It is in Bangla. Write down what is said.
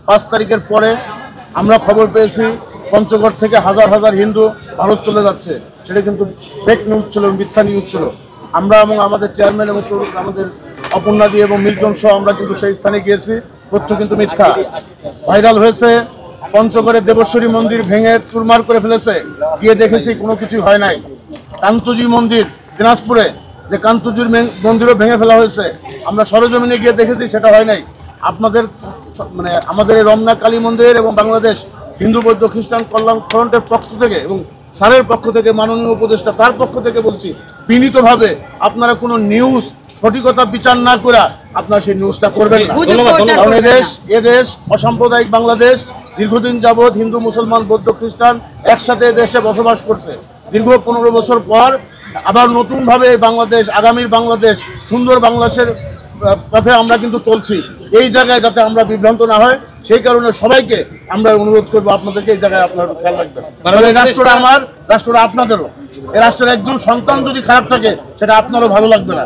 5 তারিখের পরে আমরা খবর পেয়েছি পঞ্চগড় থেকে হাজার হাজার হিন্দু ভারত চলে যাচ্ছে। সেটা কিন্তু ফেক নিউজ ছিল, মিথ্যা নিউজ ছিল। আমরা এবং আমাদের চেয়ারম্যান এবং আমাদের অপর্ণাদি এবং মিল্টন সহ আমরা কিন্তু সেই স্থানে গিয়েছি। তথ্য কিন্তু মিথ্যা, ভাইরাল হয়েছে। পঞ্চগড়ের দেবেশ্বরী মন্দির ভেঙে চুরমার করে ফেলেছে, গিয়ে দেখেছি কোনো কিছু হয় নাই। কান্তজি মন্দির দিনাজপুরে, যে কান্তজির মন্দিরও ভেঙে ফেলা হয়েছে, আমরা সরজমিনে গিয়ে দেখেছি, সেটা হয় নাই। আপনাদের মানে আমাদের এই রমনা কালী মন্দির এবং বাংলাদেশ হিন্দু বৌদ্ধ খ্রিস্টান কল্যাণ ফ্রন্টের পক্ষ থেকে এবং স্যারের পক্ষ থেকে, মাননীয় উপদেষ্টা তার পক্ষ থেকে বলছি বিনীতভাবে, আপনারা কোনো নিউজ সঠিকতা বিচার না করে আপনারা সেই নিউজটা করবেন না। কারণ এদেশ অসাম্প্রদায়িক বাংলাদেশ, দীর্ঘদিন যাবৎ হিন্দু মুসলমান বৌদ্ধ খ্রিস্টান একসাথে দেশে বসবাস করছে। দীর্ঘ 15 বছর পর আবার নতুনভাবে বাংলাদেশ, আগামীর বাংলাদেশ, সুন্দর বাংলাদেশের পথে আমরা কিন্তু চলছি। এই জায়গায় যাতে আমরা বিভ্রান্ত না হয়, সেই কারণে সবাইকে আমরা অনুরোধ করবো, আপনাদেরকে এই জায়গায় আপনারা খেয়াল রাখবেন। এই রাষ্ট্রটা আমার, রাষ্ট্রটা আপনাদেরও। এই রাষ্ট্রের একজন সন্তান যদি খারাপ থাকে, সেটা আপনারও ভালো লাগবে না।